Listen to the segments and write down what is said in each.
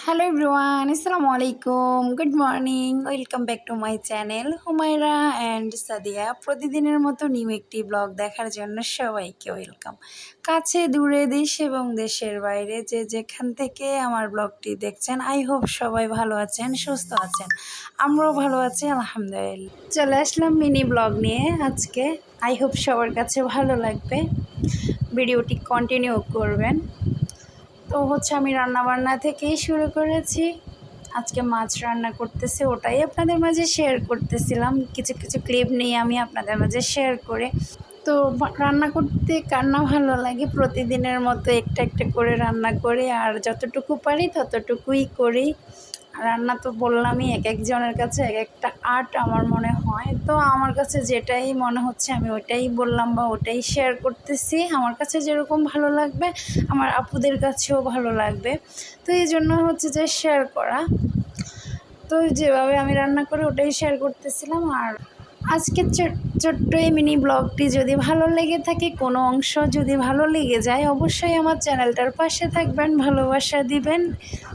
Hello everyone, আসসালামু আলাইকুম, good morning. Welcome back to my channel Humaira and Sadia. প্রতিদিনের মতো নিউ একটি ব্লগ দেখার জন্য সবাইকে ওয়েলকাম। কাছে দূরে, দেশ এবং দেশের বাইরে যে যেখান থেকে আমার ব্লগটি দেখছেন, আই হোপ সবাই ভালো আছেন, সুস্থ আছেন। আমরাও ভালো আছি আলহামদুলিল্লাহ। চলে আসলাম মিনি ব্লগ নিয়ে আজকে। আই হোপ সবার কাছে ভালো লাগবে, ভিডিওটি কন্টিনিউ করবেন। তো আমি রান্নাবান্না থেকেই শুরু করেছি। আজকে মাছ রান্না করতেছি, ওটাই আপনাদের মাঝে শেয়ার করতেছিলাম। কিছু কিছু ক্লিপ নিয়ে আমি আপনাদের মাঝে শেয়ার করে। তো রান্না করতে কার না ভালো লাগে, প্রতিদিনের মতো একটা একটা করে রান্না করে আর যতটুকু পারি ততটুকুই করি। রান্না তো বললামই, এক একজনের কাছে এক একটা আর্ট আমার মনে হয়। তো আমার কাছে যেটাই মনে হচ্ছে আমি ওটাই বললাম বা ওটাই শেয়ার করতেছি। আমার কাছে যেরকম ভালো লাগবে আমার আপুদের কাছেও ভালো লাগবে, তো এই জন্য যে শেয়ার করা। তো যেভাবে আমি রান্না করে ওটাই শেয়ার করতেছিলাম। আর আজকের ছোট্ট এই মিনি ব্লগটি যদি ভালো লেগে থাকে, কোনো অংশ যদি ভালো লেগে যায়, অবশ্যই আমার চ্যানেলটার পাশে থাকবেন, ভালোবাসা দিবেন,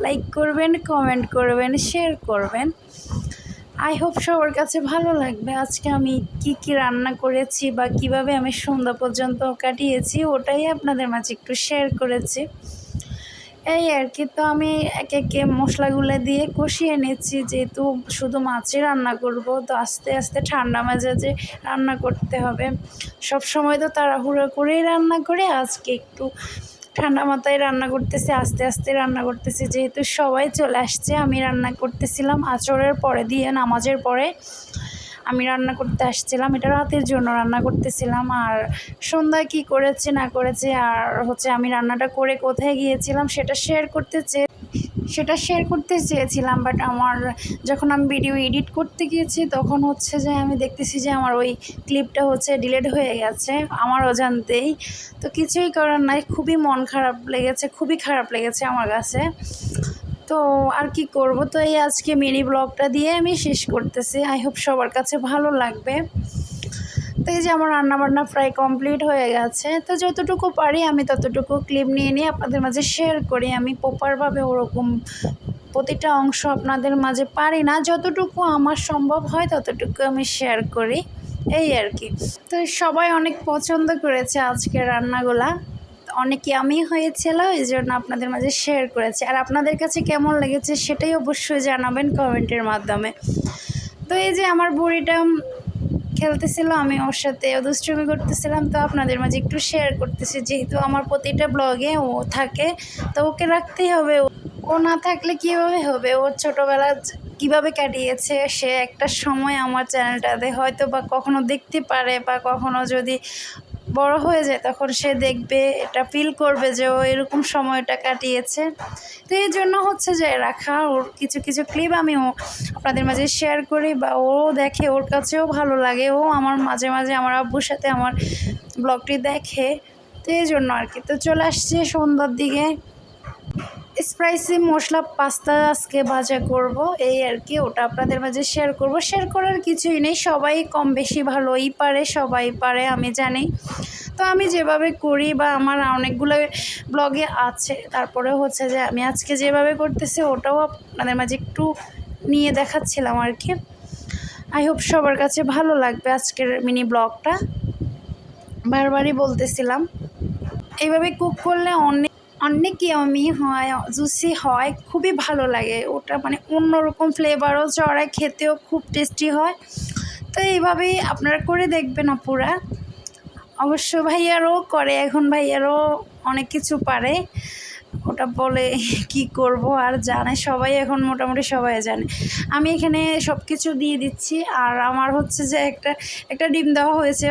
লাইক করবেন, কমেন্ট করবেন, শেয়ার করবেন। আই হোপ সবার কাছে ভালো লাগবে। আজকে আমি কি রান্না করেছি বা কিভাবে আমি সন্ধ্যা পর্যন্ত কাটিয়েছি ওটাই আপনাদের মাঝে একটু শেয়ার করেছি, এই আর কি। তো আমি একে একে মশলাগুলো দিয়ে কষিয়ে নিচ্ছি, যেহেতু শুধু মাছই রান্না করব। তো আস্তে আস্তে ঠান্ডা মেজাজে রান্না করতে হবে। সব সময় তো তাড়াহুড়ো করেই রান্না করে, আজকে একটু ঠান্ডা মাথায় রান্না করতেছি, আস্তে আস্তে রান্না করতেছি। যেহেতু সবাই চলে আসছে, আমি রান্না করতেছিলাম আসরের পরে, দিয়ে নামাজের পরে আমি রান্না করতে আসছিলাম। এটা রাতের জন্য রান্না করতেছিলাম। আর সন্ধ্যায় কী করেছি না করেছি আর আমি রান্নাটা করে কোথায় গিয়েছিলাম সেটা শেয়ার করতে চেয়েছিলাম। বাট আমার যখন আমি ভিডিও এডিট করতে গিয়েছি তখন যে আমি দেখতেছি যে আমার ওই ক্লিপটা ডিলিট হয়ে গেছে আমার অজান্তেই। তো কিছুই করার নাই, খুবই মন খারাপ লেগেছে, খুবই খারাপ লেগেছে আমার কাছে। তো আর কি করব, তো এই আজকে মিনি ব্লগটা দিয়ে আমি শেষ করতেছি। আই হোপ সবার কাছে ভালো লাগবে। তো এই যে আমার রান্নাবান্না প্রায় কমপ্লিট হয়ে গেছে। তো যতটুকু পারি আমি ততটুকু ক্লিপ নিয়ে নিয়ে আপনাদের মাঝে শেয়ার করি। আমি প্রপারভাবে ওরকম প্রতিটা অংশ আপনাদের মাঝে পারি না, যতটুকু আমার সম্ভব হয় ততটুকু আমি শেয়ার করি, এই আর কি। তো সবাই অনেক পছন্দ করেছে আজকের রান্নাগুলা, অনেক ইয়ামি হয়েছিল, এই জন্য আপনাদের মাঝে শেয়ার করেছি। আর আপনাদের কাছে কেমন লেগেছে সেটাই অবশ্যই জানাবেন কমেন্টের মাধ্যমে। তো এই যে আমার বুড়িটা খেলতেছিল, আমি ওর সাথে দুষ্টুমি করতেছিলাম। তো আপনাদের মাঝে একটু শেয়ার করতেছি, যেহেতু আমার প্রতিটা ব্লগে ও থাকে, তো ওকে রাখতেই হবে। ও না থাকলে কীভাবে হবে, ওর ছোটোবেলা কীভাবে কাটিয়েছে সে একটা সময় আমার চ্যানেলটাতে হয়তো বা কখনো দেখতে পারে, বা কখনো যদি বড় হয়ে যায় তখন সে দেখবে, এটা ফিল করবে যে ও এরকম সময়টা কাটিয়েছে। তো এই জন্য যে রাখা ওর কিছু কিছু ক্লিপ আমিও আপনাদের মাঝে শেয়ার করি, বা ও দেখে, ওর কাছেও ভালো লাগে। ও আমার মাঝে মাঝে আমার আব্বুর সাথে আমার ব্লগটি দেখে, তো এই জন্য আর কি। তো চলে আসছে সন্ধ্যার দিকে, স্পাইসি মশলা পাস্তা আজকে ভাজা করব, এই আর কি। ওটা আপনাদের মাঝে শেয়ার করব। শেয়ার করার কিছুই নেই, সবাই কম বেশি ভালোই পারে, সবাই পারে আমি জানি। তো আমি যেভাবে করি বা আমার অনেকগুলো ব্লগে আছে, তারপরে যে আমি আজকে যেভাবে করতেছি ওটাও আপনাদের মাঝে একটু নিয়ে দেখাচ্ছিলাম আর কি। আই হোপ সবার কাছে ভালো লাগবে আজকের মিনি ব্লগটা। বারবারই বলতেছিলাম, এইভাবে কুক করলে অনেক ইয়ামি হয়, জুসি হয়, খুবই ভালো লাগে। ওটা অন্যরকম ফ্লেভারও চড়ায়, খেতেও খুব টেস্টি হয়। তো এইভাবেই আপনারা করে দেখবেন আপুরা। অবশ্য ভাইয়ারও করে, এখন ভাইয়ারও অনেক কিছু পারে, ওটা বলে কি করব আর জানে সবাই, এখন মোটামুটি সবাই জানে। আমি এখানে সব কিছু দিয়ে দিচ্ছি। আর আমার যে একটা ডিম দেওয়া হয়েছে,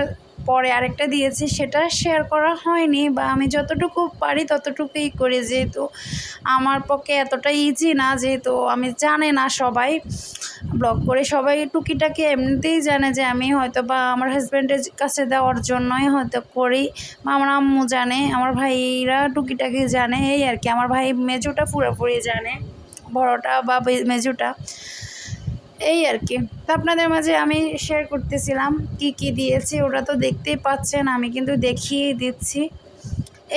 পরে আরেকটা দিয়েছি, সেটা শেয়ার করা হয়নি, বা আমি যতটুকু পারি ততটুকুই করি, যেহেতু আমার পক্ষে এতটা ইজি না, যেহেতু আমি জানে না সবাই ব্লগ করে, সবাই টুকিটাকি এমনিতেই জানে যে আমি হয়তো বা আমার হাজব্যান্ডের কাছে দেওয়ার জন্যই হয়তো করি, বা আমার আম্মু জানে, আমার ভাইরা টুকিটাকি জানে, এই আর কি। আমার ভাই মেজোটা পুরোপুরি জানে, বড়টা বা মেজোটা, এই আর কি। তো আপনাদের মাঝে আমি শেয়ার করতেছিলাম কি দিয়েছি, ওটা তো দেখতেই পাচ্ছেন, আমি কিন্তু দেখিয়ে দিচ্ছি।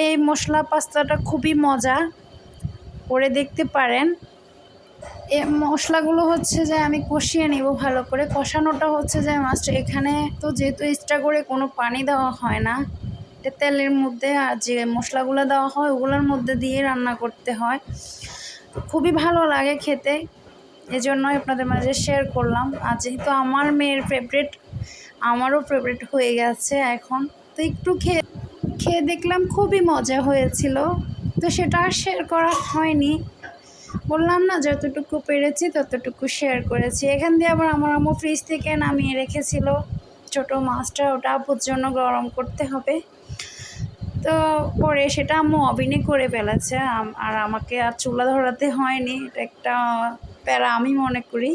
এই মশলা পাস্তাটা খুবই মজা, করে দেখতে পারেন। এ মশলাগুলো হচ্ছে যে আমি কষিয়ে নেব ভালো করে। কষানোটা হচ্ছে যে মাস্ট। এখানে তো যেহেতু এক্সট্রা করে কোনো পানি দেওয়া হয় না, তেলের মধ্যে আর যে মশলাগুলো দেওয়া হয় ওগুলোর মধ্যে দিয়ে রান্না করতে হয়। খুবই ভালো লাগে খেতে, এজন্যই আপনাদের মাঝে শেয়ার করলাম। আর যেহেতু আমার মেয়ের ফেভারিট, আমারও ফেভারিট হয়ে গেছে এখন, তো একটু খেয়ে খেয়ে দেখলাম খুবই মজা হয়েছিল। তো সেটা আর শেয়ার করা হয়নি, বললাম না যতটুকু পেরেছি ততটুকু শেয়ার করেছি। এখান দিয়ে আবার আমার আম্মু ফ্রিজ থেকে নামিয়ে রেখেছিল ছোটো মাছটা, ওটা আপুর জন্য গরম করতে হবে। তো পরে সেটা আম্মু ওভেনে করে ফেলেছে, আর আমাকে আর চুলা ধরাতে হয়নি। এটা একটা প্যারা আমি মনে করি।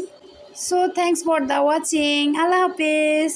So thanks for the watching. আল্লাহ হাফেজ।